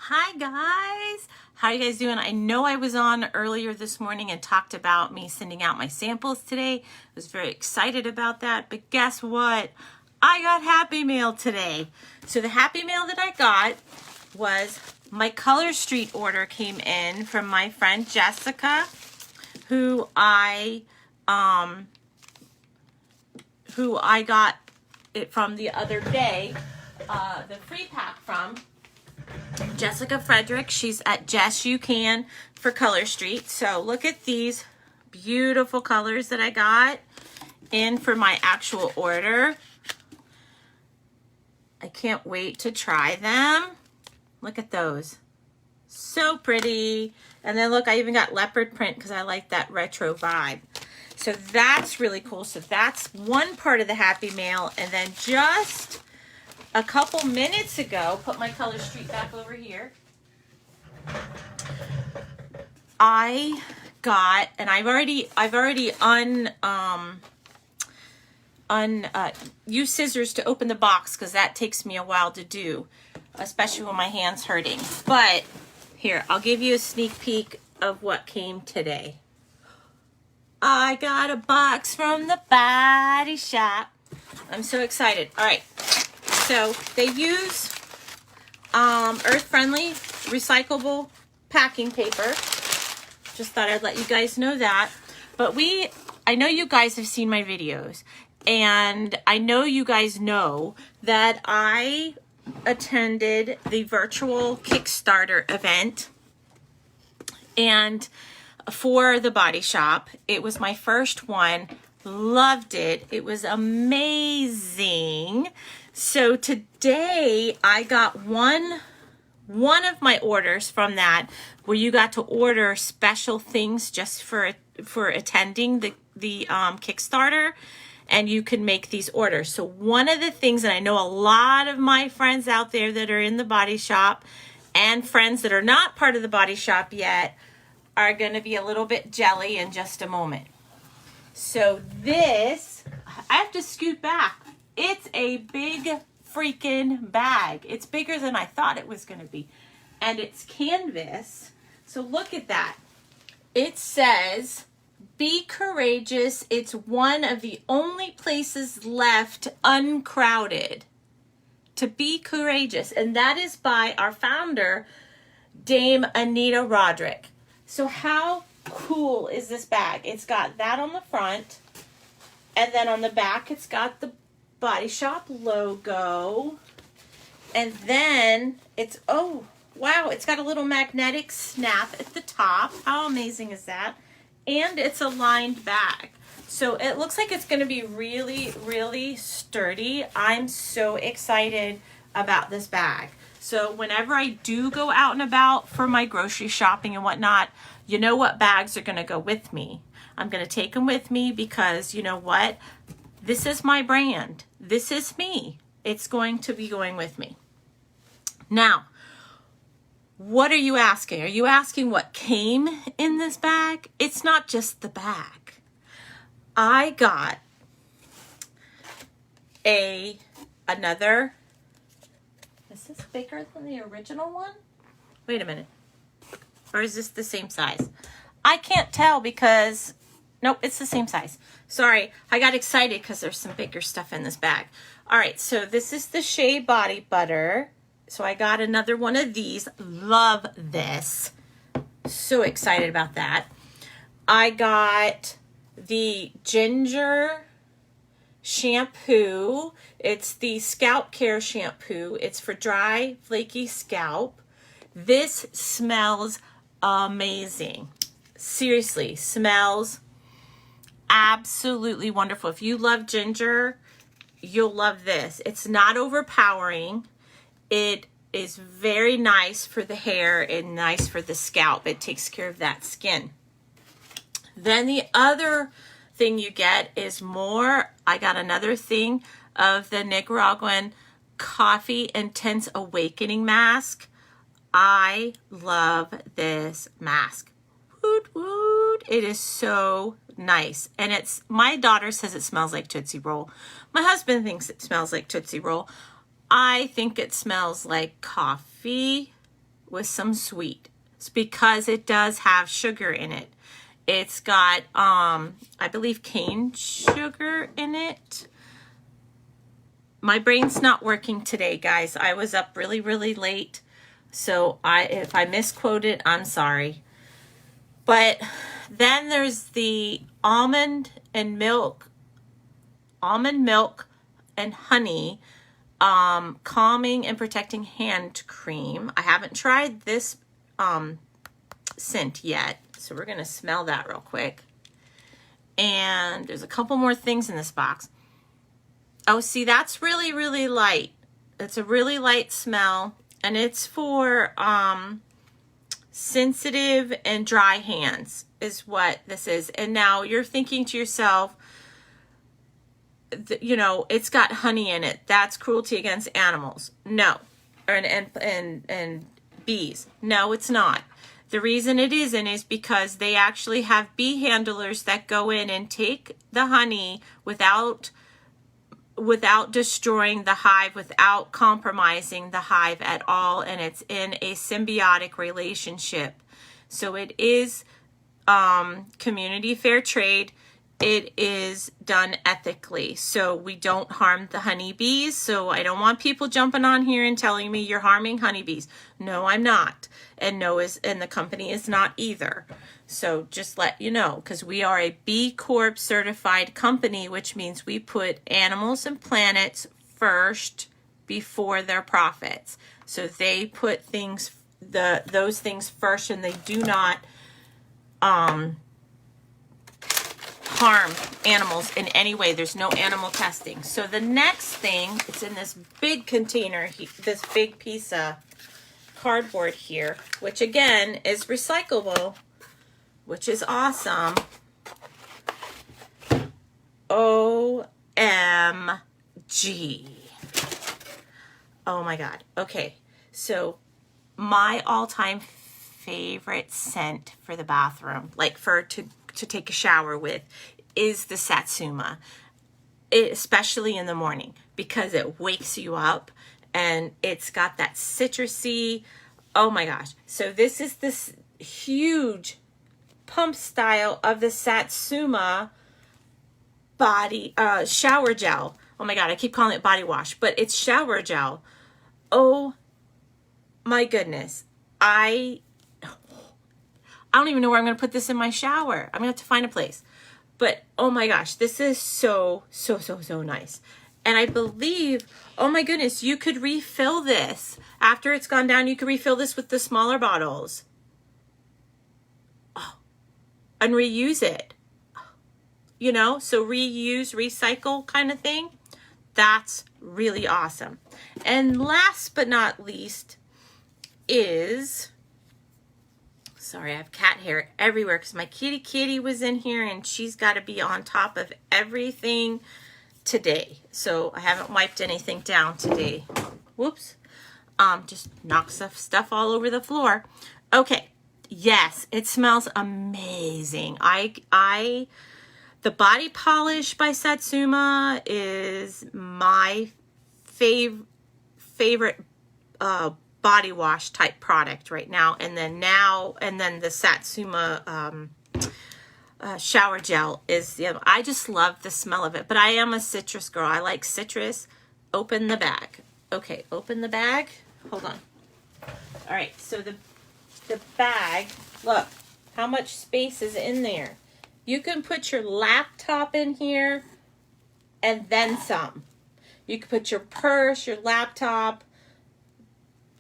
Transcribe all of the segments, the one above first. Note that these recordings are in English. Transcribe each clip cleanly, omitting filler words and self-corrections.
Hi guys, how are you guys doing? I know I was on earlier this morning and talked about me sending out my samples today. I was very excited about that, but guess what? I got Happy Mail today. So the Happy Mail that I got was my Color Street order came in from my friend Jessica, who I got it from the other day, the free pack from. Jessica Frederick. She's at Jess You Can for Color Street. So look at these beautiful colors that I got in for my actual order. I can't wait to try them. Look at those. So pretty. And then look, I even got leopard print because I like that retro vibe. So that's really cool. So that's one part of the Happy Mail. And then just a couple minutes ago, put my Color Street back over here, I got, and I've already used scissors to open the box because that takes me a while to do, especially when my hand's hurting. But here, I'll give you a sneak peek of what came today. I got a box from the Body Shop. I'm so excited. All right. So they use earth-friendly, recyclable packing paper. Just thought I'd let you guys know that. But I know you guys have seen my videos, and I know you guys know that I attended the virtual Kickstarter event, and for the Body Shop, it was my first one. Loved it. It was amazing. So today I got one of my orders from that where you got to order special things just for attending the Kickstarter, and you can make these orders. So one of the things, and I know a lot of my friends out there that are in the Body Shop and friends that are not part of the Body Shop yet are going to be a little bit jelly in just a moment. So this, I have to scoot back. It's a big freaking bag. It's bigger than I thought it was going to be. And it's canvas. So look at that. It says, "Be courageous. It's one of the only places left uncrowded to be courageous." And that is by our founder, Dame Anita Roddick. So how cool is this bag? It's got that on the front. And then on the back, it's got the Body Shop logo. And then it's, oh, wow, it's got a little magnetic snap at the top. How amazing is that? And it's a lined bag. So it looks like it's going to be really, really sturdy. I'm so excited about this bag. So whenever I do go out and about for my grocery shopping and whatnot, you know what bags are going to go with me. I'm going to take them with me because you know what? This is my brand. This is me. It's going to be going with me. Now, what are you asking? Are you asking what came in this bag? It's not just the bag. I got another. Is this bigger than the original one? Wait a minute. Or is this the same size? I can't tell because, nope, it's the same size. Sorry, I got excited because there's some bigger stuff in this bag. All right, so this is the Shea Body Butter. So I got another one of these. Love this. So excited about that. I got the Ginger shampoo. It's the scalp care shampoo. It's for dry, flaky scalp. This smells amazing. Seriously, smells absolutely wonderful. If you love ginger, you'll love this. It's not overpowering. It is very nice for the hair and nice for the scalp. It takes care of that skin. Then the other thing you get is more. I got another thing of the Nicaraguan Coffee Intense Awakening Mask. I love this mask. Woot woot. It is so nice. And it's, my daughter says it smells like Tootsie Roll. My husband thinks it smells like Tootsie Roll. I think it smells like coffee with some sweet. It's because it does have sugar in it. It's got, I believe, cane sugar in it. My brain's not working today, guys. I was up really, really late. So if I misquoted, I'm sorry. But then there's the almond milk and honey calming and protecting hand cream. I haven't tried this scent yet, so we're gonna smell that real quick. And there's a couple more things in this box. Oh, see, that's really, really light. It's a really light smell, and it's for sensitive and dry hands is what this is. And now you're thinking to yourself, you know, it's got honey in it. That's cruelty against animals. No. And bees. No, it's not. The reason it isn't is because they actually have bee handlers that go in and take the honey without destroying the hive, without compromising the hive at all, and it's in a symbiotic relationship. So it is community fair trade. It is done ethically, so we don't harm the honeybees. So I don't want people jumping on here and telling me you're harming honeybees. No, I'm not, and the company is not either. So just let you know, because we are a B Corp certified company, which means we put animals and planets first before their profits. So they put those things first, and they do not harm animals in any way. There's no animal testing. So the next thing, it's in this big container, this big piece of cardboard here, which again is recyclable, which is awesome. OMG. Oh my God. Okay. So my all-time favorite scent for the bathroom, like to take a shower with, is the Satsuma, especially in the morning, because it wakes you up and it's got that citrusy, oh my gosh. So this is this huge pump style of the Satsuma body shower gel. Oh my God, I keep calling it body wash, but it's shower gel. Oh my goodness. I don't even know where I'm going to put this in my shower. I'm going to have to find a place. But oh my gosh, this is so nice. And I believe, oh my goodness, you could refill this. After it's gone down, you could refill this with the smaller bottles. Oh, and reuse it. You know, so reuse, recycle kind of thing. That's really awesome. And last but not least is... Sorry, I have cat hair everywhere because my kitty was in here and she's got to be on top of everything today. So I haven't wiped anything down today. Whoops. Just knock stuff all over the floor. Okay. Yes, it smells amazing. The body polish by Satsuma is my favorite body wash type product right now, and then the Satsuma shower gel is the other. I just love the smell of it, but I am a citrus girl. I like citrus. Open the bag. Okay, open the bag. Hold on. All right, so the bag, look how much space is in there. You can put your laptop in here and then some. You can put your purse, your laptop,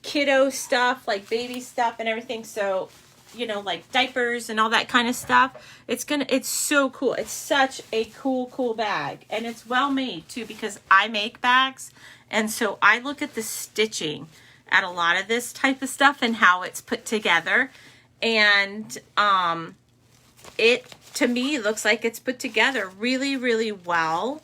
kiddo stuff, like baby stuff and everything. So, you know, like diapers and all that kind of stuff. It's so cool. It's such a cool bag. And it's well made too, because I make bags. And so I look at the stitching at a lot of this type of stuff and how it's put together. And it, to me, looks like it's put together really well.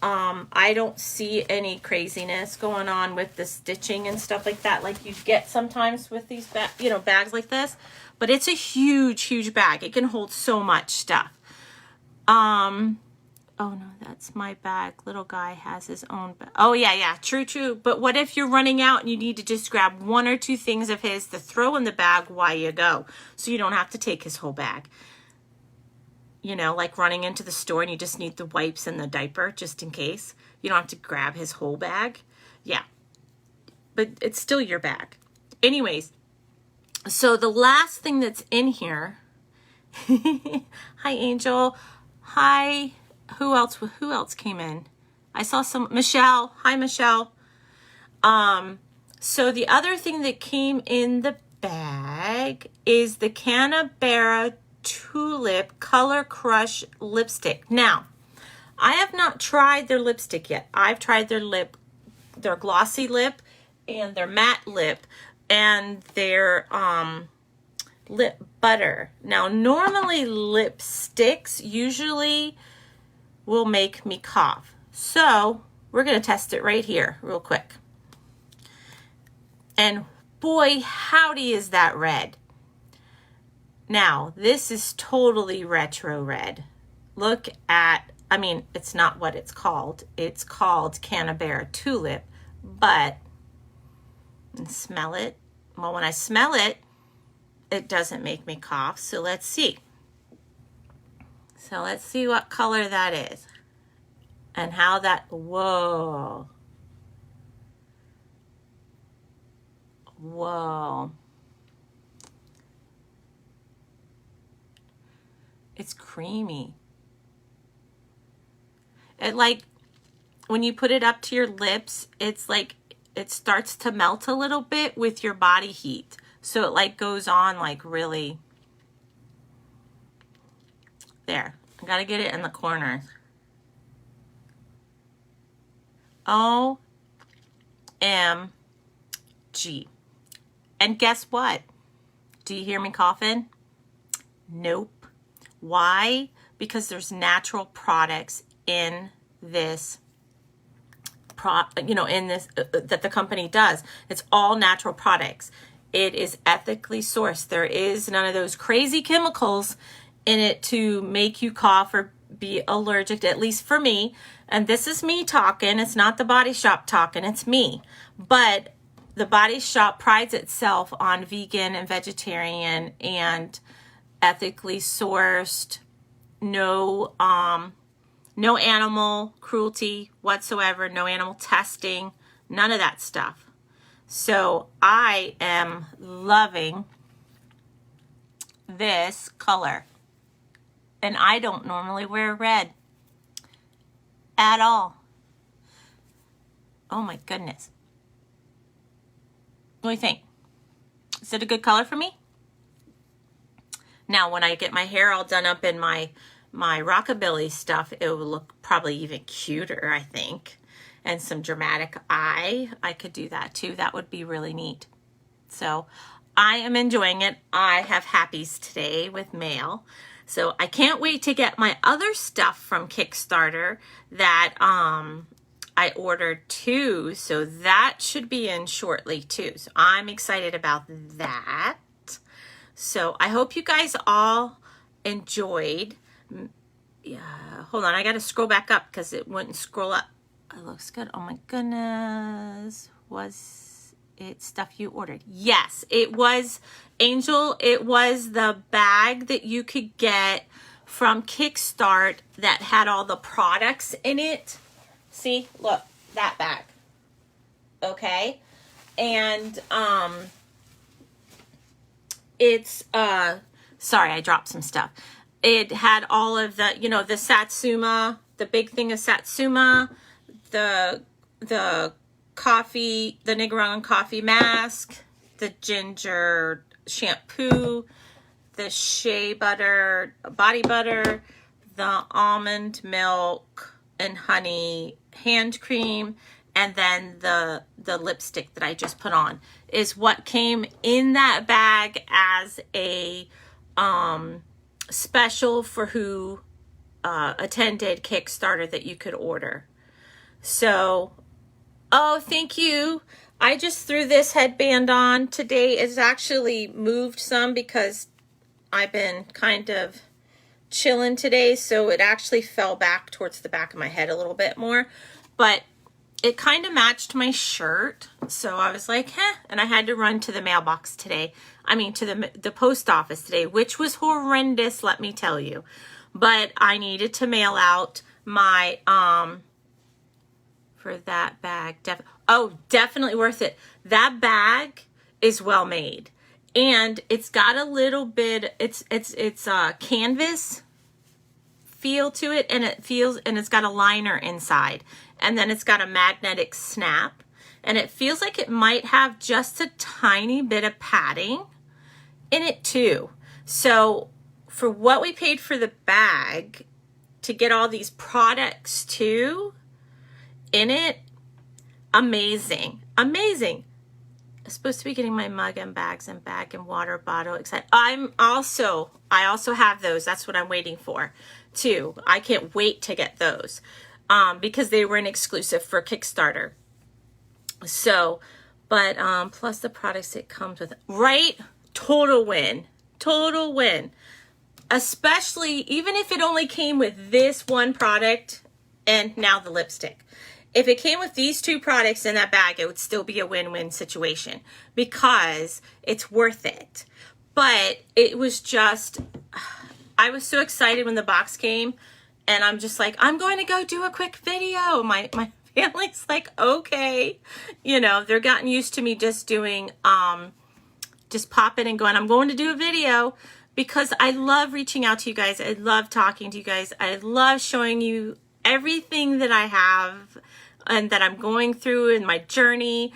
I don't see any craziness going on with the stitching and stuff like that, like you get sometimes with these bags like this. But it's a huge bag. It can hold so much stuff. Oh Oh no, that's my bag. Little guy has his own bag. Oh yeah, true. But what if you're running out and you need to just grab 1 or 2 things of his to throw in the bag while you go, so you don't have to take his whole bag? You know, like running into the store and you just need the wipes and the diaper just in case. You don't have to grab his whole bag. Yeah, but it's still your bag. Anyways, so the last thing that's in here, hi Angel, hi, who else came in? I saw some, Michelle, hi Michelle. So the other thing that came in the bag is the 𝐄𝐌𝐿 Tulip Color Crush lipstick. Now, I have not tried their lipstick yet. I've tried their glossy lip and their matte lip and their lip butter. Now, normally lipsticks usually will make me cough. So we're going to test it right here real quick. And boy, howdy is that red. Now, this is totally retro red. Look at, I mean, it's not what it's called. It's called 𝐄𝐌𝐿 Tulip, but, and smell it. Well, when I smell it, it doesn't make me cough. So let's see. So let's see what color that is. And how that, whoa. Whoa. It's creamy. It like, when you put it up to your lips, it's like, it starts to melt a little bit with your body heat. So it like goes on like really, there. I gotta get it in the corners. OMG. And guess what? Do you hear me coughing? Nope. Why? Because there's natural products in this, in this that the company does. It's all natural products. It is ethically sourced. There is none of those crazy chemicals in it to make you cough or be allergic, at least for me. And this is me talking. It's not the Body Shop talking. It's me. But the Body Shop prides itself on vegan and vegetarian and ethically sourced, no animal cruelty whatsoever, no animal testing, none of that stuff. So I am loving this color. And I don't normally wear red at all. Oh my goodness. What do you think? Is it a good color for me? Now, when I get my hair all done up in my rockabilly stuff, it will look probably even cuter, I think. And some dramatic eye. I could do that too. That would be really neat. So I am enjoying it. I have happies today with mail. So I can't wait to get my other stuff from Kickstarter that I ordered too. So that should be in shortly too. So I'm excited about that. So I hope you guys all enjoyed. Yeah, hold on. I got to scroll back up because it wouldn't scroll up. It looks good. Oh my goodness. Was it stuff you ordered? Yes, it was, Angel. It was the bag that you could get from Kickstart that had all the products in it. See, look, that bag. Okay. And, it's, sorry, I dropped some stuff. It had all of the, the Satsuma, the big thing of Satsuma, the coffee, the Nicaraguan coffee mask, the ginger shampoo, the shea butter, body butter, the almond milk and honey hand cream, and then the lipstick that I just put on is what came in that bag as a special for who attended Kickstarter that you could order. So, oh, thank you. I just threw this headband on today. It's actually moved some because I've been kind of chilling today, so it actually fell back towards the back of my head a little bit more, but it kind of matched my shirt, so I was like, and I had to run to the mailbox today. I mean, to the post office today, which was horrendous, let me tell you. But I needed to mail out my, for that bag. Definitely worth it. That bag is well made. And it's got a little bit, it's canvas feel to it, and it's got a liner inside. And then it's got a magnetic snap. And it feels like it might have just a tiny bit of padding in it too. So for what we paid for the bag, to get all these products too in it, amazing, amazing. I'm supposed to be getting my mug and bags and bag and water bottle. Excited. I also have those. That's what I'm waiting for too. I can't wait to get those because they were an exclusive for Kickstarter. So, but plus the products it comes with, right? Total win. Total win. Especially even if it only came with this one product and now the lipstick. If it came with these two products in that bag, it would still be a win-win situation because it's worth it. But it was just, I was so excited when the box came, and I'm just like, I'm going to go do a quick video. My family's like, okay. You know, they're gotten used to me just doing, just popping and going, I'm going to do a video, because I love reaching out to you guys. I love talking to you guys. I love showing you everything that I have and that I'm going through in my journey,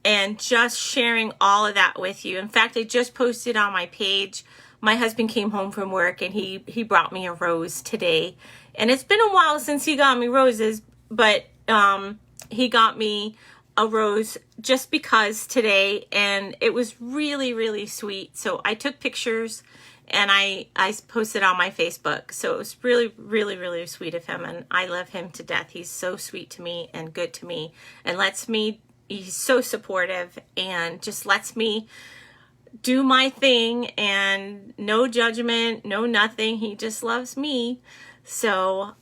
and just sharing all of that with you. In fact, I just posted on my page, my husband came home from work and he brought me a rose today. And it's been a while since he got me roses, but he got me a rose just because today, and it was really, really sweet. So I took pictures and I posted on my Facebook. So it was really, really, really sweet of him. And I love him to death. He's so sweet to me and good to me, and he's so supportive and just lets me do my thing, and no judgment, no nothing. He just loves me. So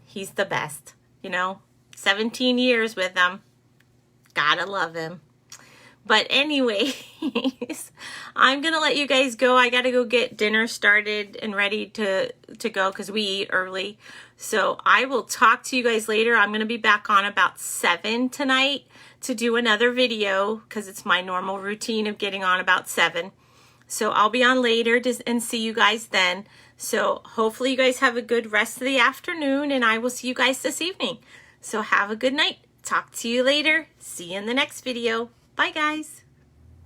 he's the best, you know, 17 years with him. Gotta love him. But anyways, I'm going to let you guys go. I got to go get dinner started and ready to go because we eat early. So I will talk to you guys later. I'm going to be back on about 7 tonight to do another video because it's my normal routine of getting on about 7. So I'll be on later and see you guys then. So hopefully you guys have a good rest of the afternoon, and I will see you guys this evening. So have a good night. Talk to you later. See you in the next video. Bye, guys.